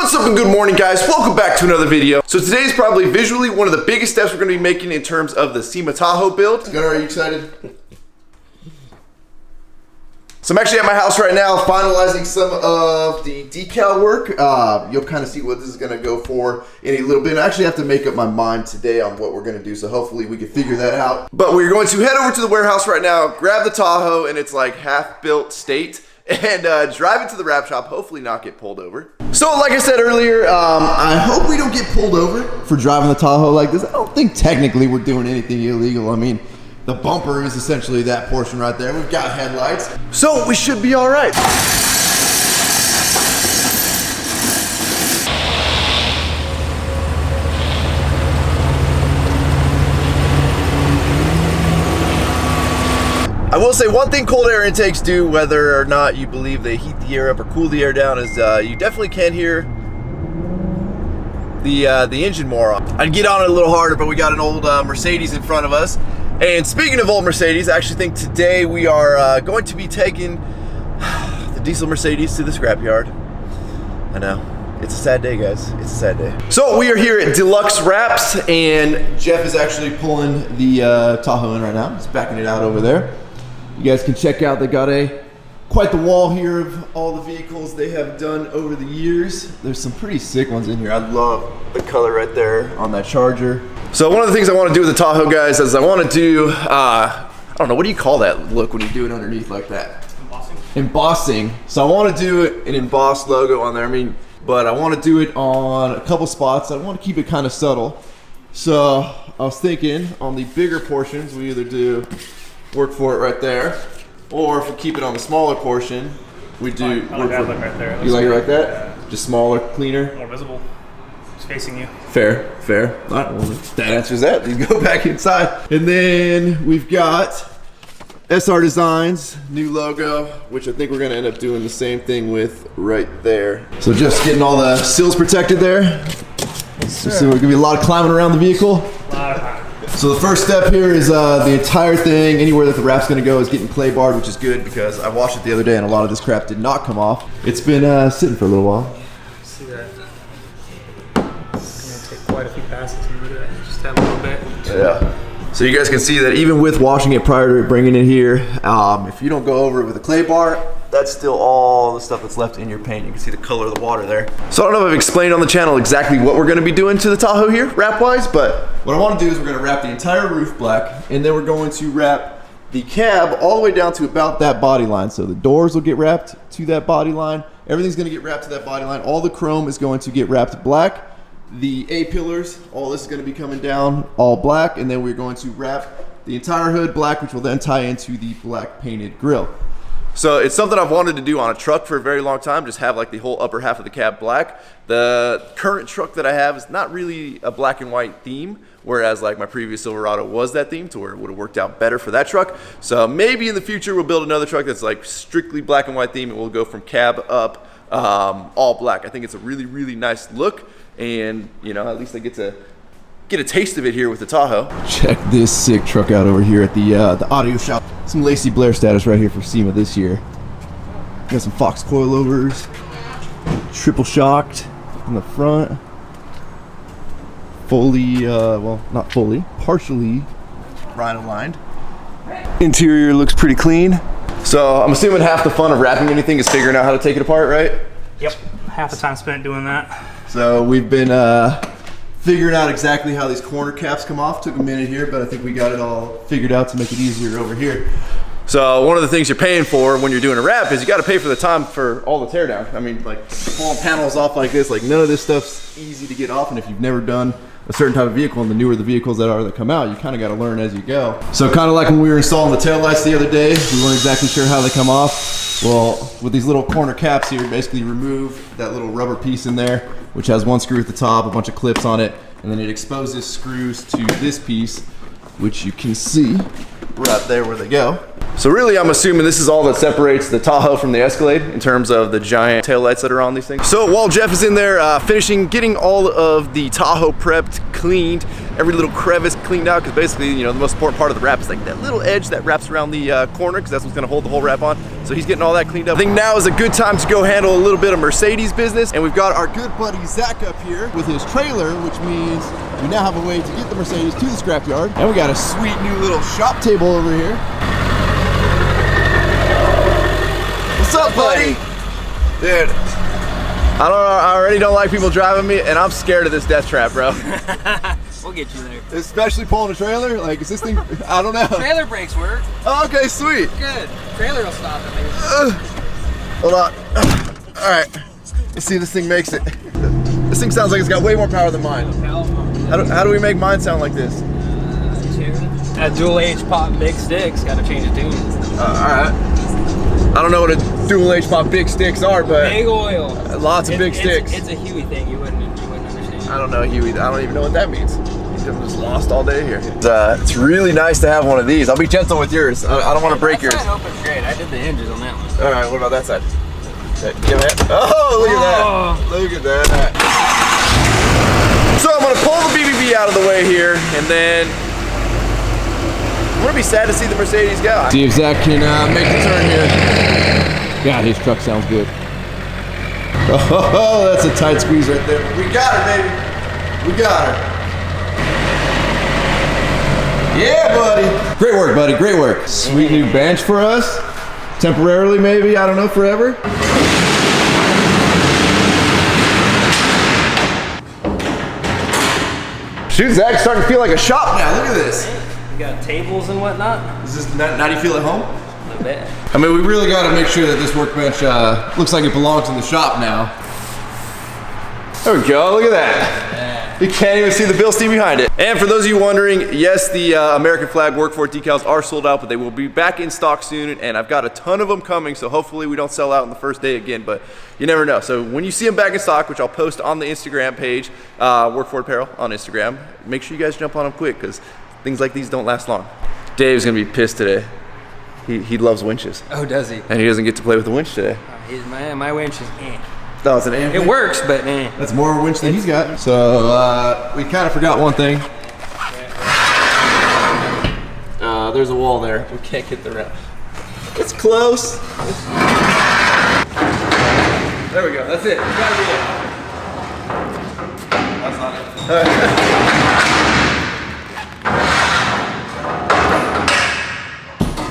What's up and good morning, guys? Welcome back to another video. So today's probably visually one of the biggest steps we're going to be making in terms of the Sema Tahoe build. Gunnar, are you excited? So I'm actually at my house right now finalizing some of the decal work. You'll kind of see what this is going to go for in a little bit. I actually have to make up my mind today on what we're going to do, so hopefully we can figure that out. But we're going to head over to the warehouse right now, grab the Tahoe in its like half-built state, and drive it to the wrap shop, hopefully not get pulled over. So like I said earlier, I hope we don't get pulled over for driving the Tahoe like this. I don't think technically we're doing anything illegal. I mean, the bumper is essentially that portion right there. We've got headlights, so we should be all right. I will say one thing cold air intakes do, whether or not you believe they heat the air up or cool the air down, is you definitely can hear the engine more. I'd get on it a little harder, but we got an old Mercedes in front of us. And speaking of old Mercedes, I actually think today we are going to be taking the diesel Mercedes to the scrapyard. I know, it's a sad day, guys. It's a sad day. So we are here at Deluxe Wraps, and Jeff is actually pulling the Tahoe in right now. He's backing it out over there. You guys can check out, they got quite the wall here of all the vehicles they have done over the years. There's some pretty sick ones in here. I love the color right there on that Charger. So one of the things I want to do with the Tahoe, guys, is I want to do, I don't know, what do you call that look when you do it underneath like that? Embossing. Embossing. So I want to do an embossed logo on there, but I want to do it on a couple spots. I want to keep it kind of subtle. So I was thinking on the bigger portions, we either do work for it right there, or if we keep it on the smaller portion, we do I like that look right there. You like it like that? Yeah. Just smaller, cleaner? More visible. It's facing you. Fair, fair. All right, well, that answers that. You go back inside. And then we've got SR Designs, new logo, which I think we're gonna end up doing the same thing with right there. So just getting all the seals protected there. So we're gonna be a lot of climbing around the vehicle. A lot of time. So the first step here is the entire thing, anywhere that the wrap's gonna go, is getting clay barred, which is good because I washed it the other day and a lot of this crap did not come off. It's been sitting for a little while. See that? It's gonna take quite a few passes to do that. Just have a little bit. Yeah. So you guys can see that even with washing it prior to bringing it here, if you don't go over it with a clay bar, that's still all the stuff that's left in your paint. You can see the color of the water there. So I don't know if I've explained on the channel exactly what we're gonna be doing to the Tahoe here, wrap-wise, but what I wanna do is we're gonna wrap the entire roof black, and then we're going to wrap the cab all the way down to about that body line. So the doors will get wrapped to that body line. Everything's gonna get wrapped to that body line. All the chrome is going to get wrapped black. The A-pillars, all this is gonna be coming down all black, and then we're going to wrap the entire hood black, which will then tie into the black painted grille. So it's something I've wanted to do on a truck for a very long time, just have like the whole upper half of the cab black. The current truck that I have is not really a black and white theme, whereas like my previous Silverado was that theme, to where it would have worked out better for that truck. So maybe in the future we'll build another truck that's like strictly black and white theme, and we'll go from cab up all black. I think it's a really, really nice look, and you know, at least I get a taste of it here with the Tahoe. Check this sick truck out over here at the audio shop. Some Lacey Blair status right here for Sema this year. Got some Fox coilovers, triple shocked in the front. Fully, well, not fully, partially rhino lined. Interior looks pretty clean. So I'm assuming half the fun of wrapping anything is figuring out how to take it apart, right? Yep, half the time spent doing that. So we've been figuring out exactly how these corner caps come off. Took a minute here, but I think we got it all figured out to make it easier over here. So one of the things you're paying for when you're doing a wrap is you got to pay for the time for all the teardown. I mean, like pulling panels off like this, like none of this stuff's easy to get off. And if you've never done a certain type of vehicle, and the newer the vehicles that come out, you kind of got to learn as you go. So kind of like when we were installing the taillights the other day, we weren't exactly sure how they come off. Well, with these little corner caps here, basically remove that little rubber piece in there, which has one screw at the top, a bunch of clips on it, and then it exposes screws to this piece, which you can see right there where they go. So really, I'm assuming this is all that separates the Tahoe from the Escalade in terms of the giant taillights that are on these things. So while Jeff is in there finishing getting all of the Tahoe prepped, cleaned, every little crevice cleaned out, because basically, you know, the most important part of the wrap is like that little edge that wraps around the corner, because that's what's gonna hold the whole wrap on. So he's getting all that cleaned up. I think now is a good time to go handle a little bit of Mercedes business. And we've got our good buddy Zach up here with his trailer, which means we now have a way to get the Mercedes to the scrapyard. And we got a sweet new little shop table over here. What's up, buddy? Dude, I already don't like people driving me, and I'm scared of this death trap, bro. We'll get you there. Especially pulling a trailer. Like, is this thing, I don't know. Trailer brakes work. Oh, okay, sweet. Good. Trailer will stop at least. Hold on. All right. Let's see if this thing makes it. This thing sounds like it's got way more power than mine. How do we make mine sound like this? That dual H pop big sticks, gotta change the tune. All right. I don't know what a dual H pop big sticks are, but Big oil. Lots of big sticks. It's a Huey thing. You wouldn't understand. I don't know Huey. I don't even know what that means. I'm just lost all day here. It's really nice to have one of these. I'll be gentle with yours. I don't want to break yours. That side opens great. I did the hinges on that one. All right. What about that side? Give it. Oh, look at that. Look at that. So I'm gonna pull the BBB out of the way here, and then I'm gonna be sad to see the Mercedes go. See if Zach can make the turn here. God, his truck sounds good. Oh, that's a tight squeeze right there. We got her, baby. We got her. Yeah, buddy. Great work, buddy. Great work. Sweet new bench for us. Temporarily, maybe. I don't know, forever. Shoot, Zach's starting to feel like a shop now. Look at this. You got tables and whatnot. Is this now do you feel at home? A little bit. I mean, we really got to make sure that this workbench looks like it belongs in the shop now. There we go. Look at that. You can't even see the Bilstein behind it. And for those of you wondering, yes, the American flag work for it decals are sold out, but they will be back in stock soon, and I've got a ton of them coming, so hopefully we don't sell out on the first day again, but you never know. So when you see them back in stock, which I'll post on the Instagram page, Work For It Apparel on Instagram, make sure you guys jump on them quick, because things like these don't last long. Dave's gonna be pissed today. He loves winches. Oh, does he? And he doesn't get to play with the winch today. My winch is No, it's an amp. It works, but That's more winch than he's got. So we kind of forgot one thing. There's a wall there. We can't get the wrap. It's close. There we go. That's it. Gotta be it. That's not it.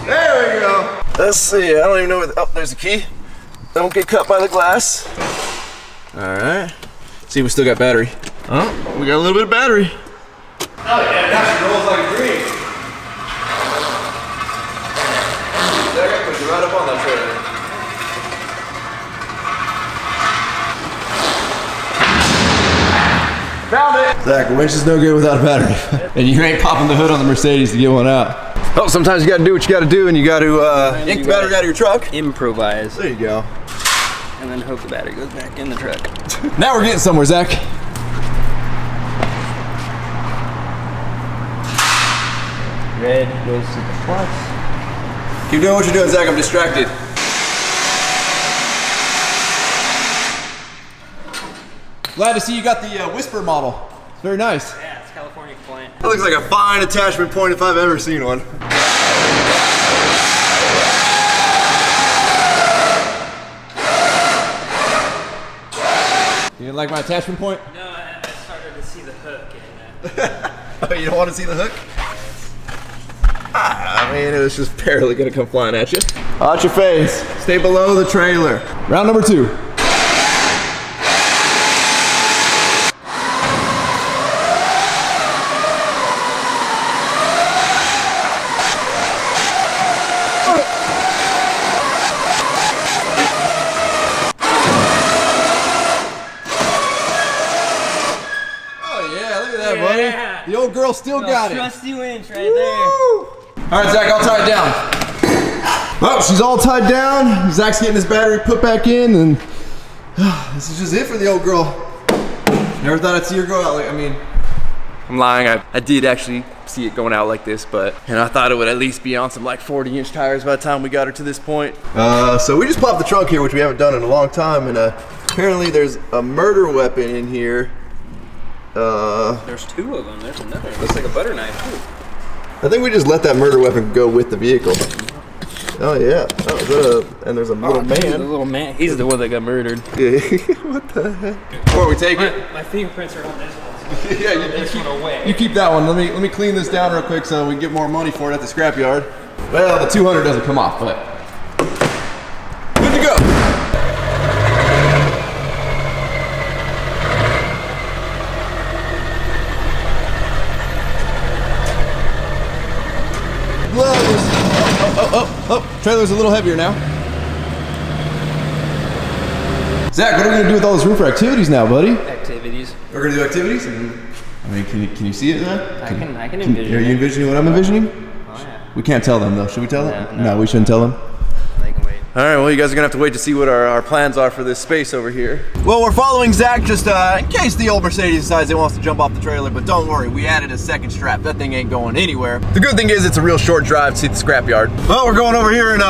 There we go. Let's see. I don't even know where. Oh, there's a key. Don't get cut by the glass. All right. See, we still got battery. Oh, we got a little bit of battery. Oh yeah, now she rolls like a dream. Zach, I put you right up on that trailer. Found it. Zach, a winch is no good without a battery. And you ain't popping the hood on the Mercedes to get one out. Oh, sometimes you gotta do what you gotta do, and you gotta yank the battery out of your truck. Improvise. There you go. And then hope the battery goes back in the truck. Now we're getting somewhere, Zach. Red goes to the plus. Keep doing what you're doing, Zach. I'm distracted. Glad to see you got the Whisper model. It's very nice. Yeah, it's California compliant. That looks like a fine attachment point if I've ever seen one. You didn't like my attachment point? No, I started to see the hook in that. Oh, you don't want to see the hook? I mean, it was just barely gonna come flying at you. Watch your face. Stay below the trailer. Round number 2. Yeah. The old girl still got it. Trusty winch right there. All right, Zach, I'll tie it down. Oh, she's all tied down. Zach's getting his battery put back in, and this is just it for the old girl. Never thought I'd see her go out like, I mean, I'm lying. I did actually see it going out like this, but I thought it would at least be on some like 40-inch tires by the time we got her to this point. So we just popped the trunk here, which we haven't done in a long time, and apparently there's a murder weapon in here. There's 2 of them. There's another. Looks like a butter knife too. I think we just let that murder weapon go with the vehicle. Oh yeah. Oh, is that and there's a little man. The little man. He's the one that got murdered. Yeah. What the heck? Before we take it. My fingerprints are on this one. Yeah, you keep that one. Let me clean this down real quick so we can get more money for it at the scrapyard. Well, the 200 doesn't come off, but good to go. Gloves. Oh, trailer's a little heavier now. Zach, what are we gonna do with all this room for activities now, buddy? Activities. We're gonna do activities? I mean, can you see it, Zach? I can envision. Are you envisioning what I'm envisioning? Oh yeah. We can't tell them though. Should we tell them? No. We shouldn't tell them. They can wait. All right, well, you guys are gonna have to wait to see what our plans are for this space over here. Well, we're following Zach just in case the old Mercedes decides it wants to jump off the trailer, but don't worry, we added a second strap. That thing ain't going anywhere. The good thing is it's a real short drive to the scrapyard. Well, we're going over here in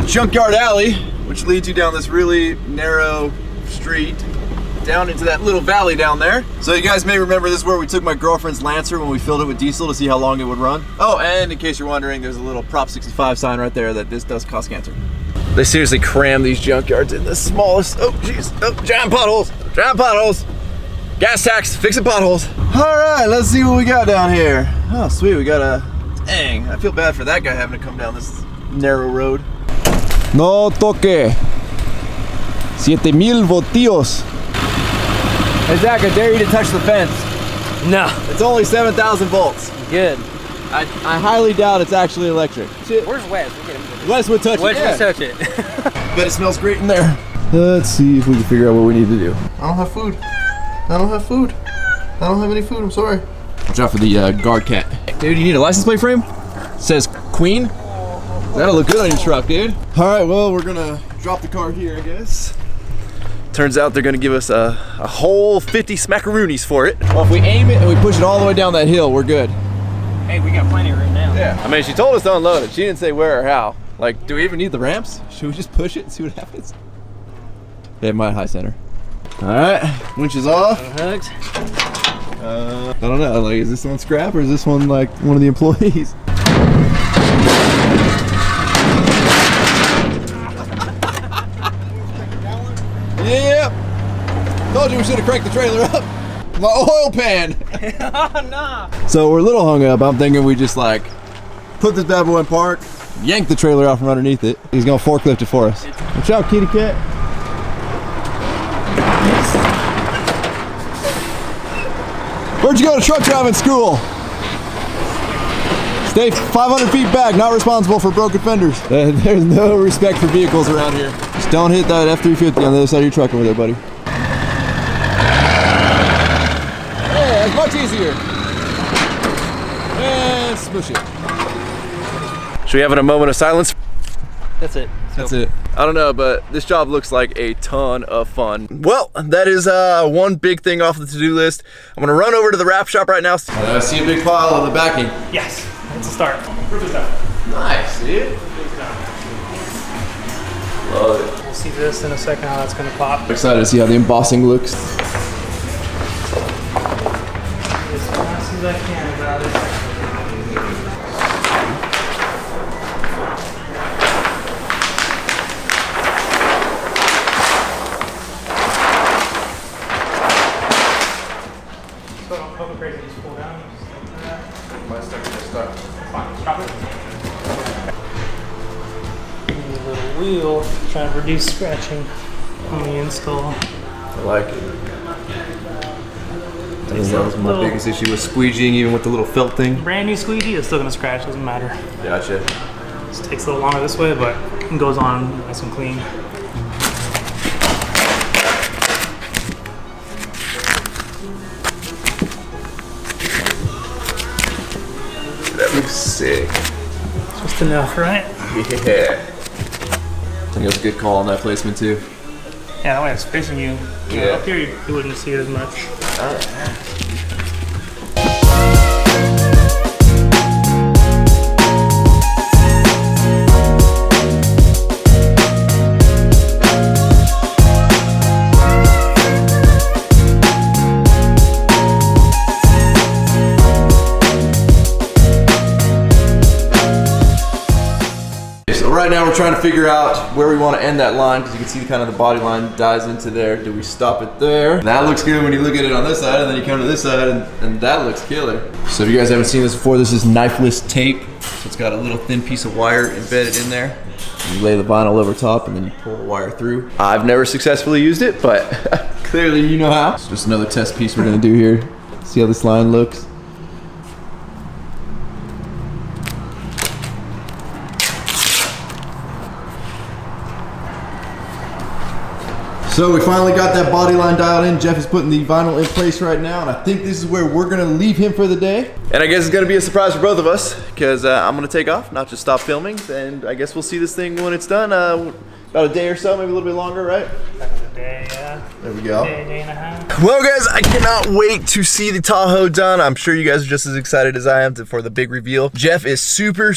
Junkyard Alley, which leads you down this really narrow street down into that little valley down there. So you guys may remember this is where we took my girlfriend's Lancer when we filled it with diesel to see how long it would run. Oh, and in case you're wondering, there's a little Prop 65 sign right there that this does cause cancer. They seriously cram these junkyards in the smallest, oh jeez, oh, giant potholes, gas tax, fixing potholes. All right, let's see what we got down here. Oh, sweet, we got a, dang, I feel bad for that guy having to come down this narrow road. No toque. 7,000 voltios. Hey Zach, I dare you to touch the fence. No. It's only 7,000 volts. Good. I highly doubt it's actually electric. Where's Wes? We'll get him. Wes would touch it. Wes would touch it. Bet it smells great in there. Let's see if we can figure out what we need to do. I don't have food. I don't have any food, I'm sorry. Watch out for the guard cat. Dude, you need a license plate frame? It says Queen. That'll look good on your truck, dude. All right, well, we're gonna drop the car here, I guess. Turns out they're gonna give us a whole 50 smackaroonies for it. Well, if we aim it and we push it all the way down that hill, we're good. Hey, we got plenty of room now. Yeah. I mean, she told us to unload it. She didn't say where or how. Like, do we even need the ramps? Should we just push it and see what happens? They have my high center. All right, winch is off. Hugs. I don't know, like, is this one scrap or is this one like one of the employees? Yep. Told you we should have cranked the trailer up. My oil pan. Oh, no. So we're a little hung up. I'm thinking we just like put this bad boy in park, yank the trailer out from underneath it. He's gonna forklift it for us. Watch out, kitty cat. Where'd you go to truck driving school? Stay 500 feet back, not responsible for broken fenders. There's no respect for vehicles around here. Just don't hit that F-350 on the other side of your truck over there, buddy. Yeah, that's much easier. And smush it. Should we have a moment of silence? That's it. That's it. I don't know, but this job looks like a ton of fun. Well, that is one big thing off the to-do list. I'm gonna run over to the wrap shop right now. I see a big pile of the backing. Yes, it's a start. Proof is done. Nice, dude. Love it. We'll see this in a second how that's gonna pop. I'm excited to see how the embossing looks. As fast as I can about it. Crazy, just pull down. Just like that. Fine, drop it. Give me a little wheel, trying to reduce scratching on the install. I like it. That was my biggest issue with squeegeeing, even with the little felt thing. Brand new squeegee, it's still gonna scratch, doesn't matter. Gotcha. Just takes a little longer this way, but it goes on nice and clean. That looks sick. Just enough, right? Yeah. I think that's a good call on that placement too. Yeah, that way it's facing you. Yeah. Up here, you wouldn't see it as much. right now we're trying to figure out where we want to end that line, because you can see kind of the body line dies into there. Do we stop it there? That looks good when you look at it on this side, and then you come to this side, and that looks killer. So if you guys haven't seen this before, this is knifeless tape. So it's got a little thin piece of wire embedded in there. You lay the vinyl over top, and then you pull the wire through. I've never successfully used it, but clearly you know how. It's just another test piece we're gonna do here. See how this line looks. So we finally got that body line dialed in. Jeff is putting the vinyl in place right now, and I think this is where we're gonna leave him for the day. And I guess it's gonna be a surprise for both of us, because I'm gonna take off, not just stop filming, and I guess we'll see this thing when it's done. About a day or so, maybe a little bit longer, right? A day, yeah. There we go. Day and a half. Well guys, I cannot wait to see the Tahoe done. I'm sure you guys are just as excited as I am for the big reveal. Jeff is super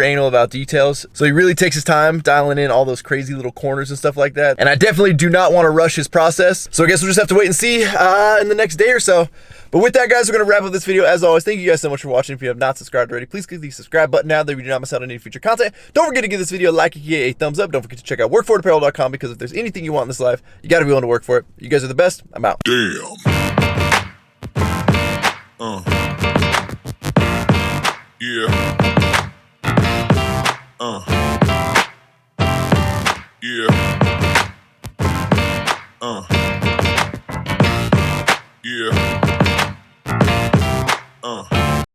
anal about details. So he really takes his time dialing in all those crazy little corners and stuff like that. And I definitely do not want to rush his process. So I guess we'll just have to wait and see in the next day or so. But with that, guys, we're going to wrap up this video. As always, thank you guys so much for watching. If you have not subscribed already, please click the subscribe button now that you do not miss out on any future content. Don't forget to give this video a like, a thumbs up. Don't forget to check out workforitapparel.com, because if there's anything you want in this life, you got to be willing to work for it. You guys are the best. I'm out. Damn. Yeah. Yeah.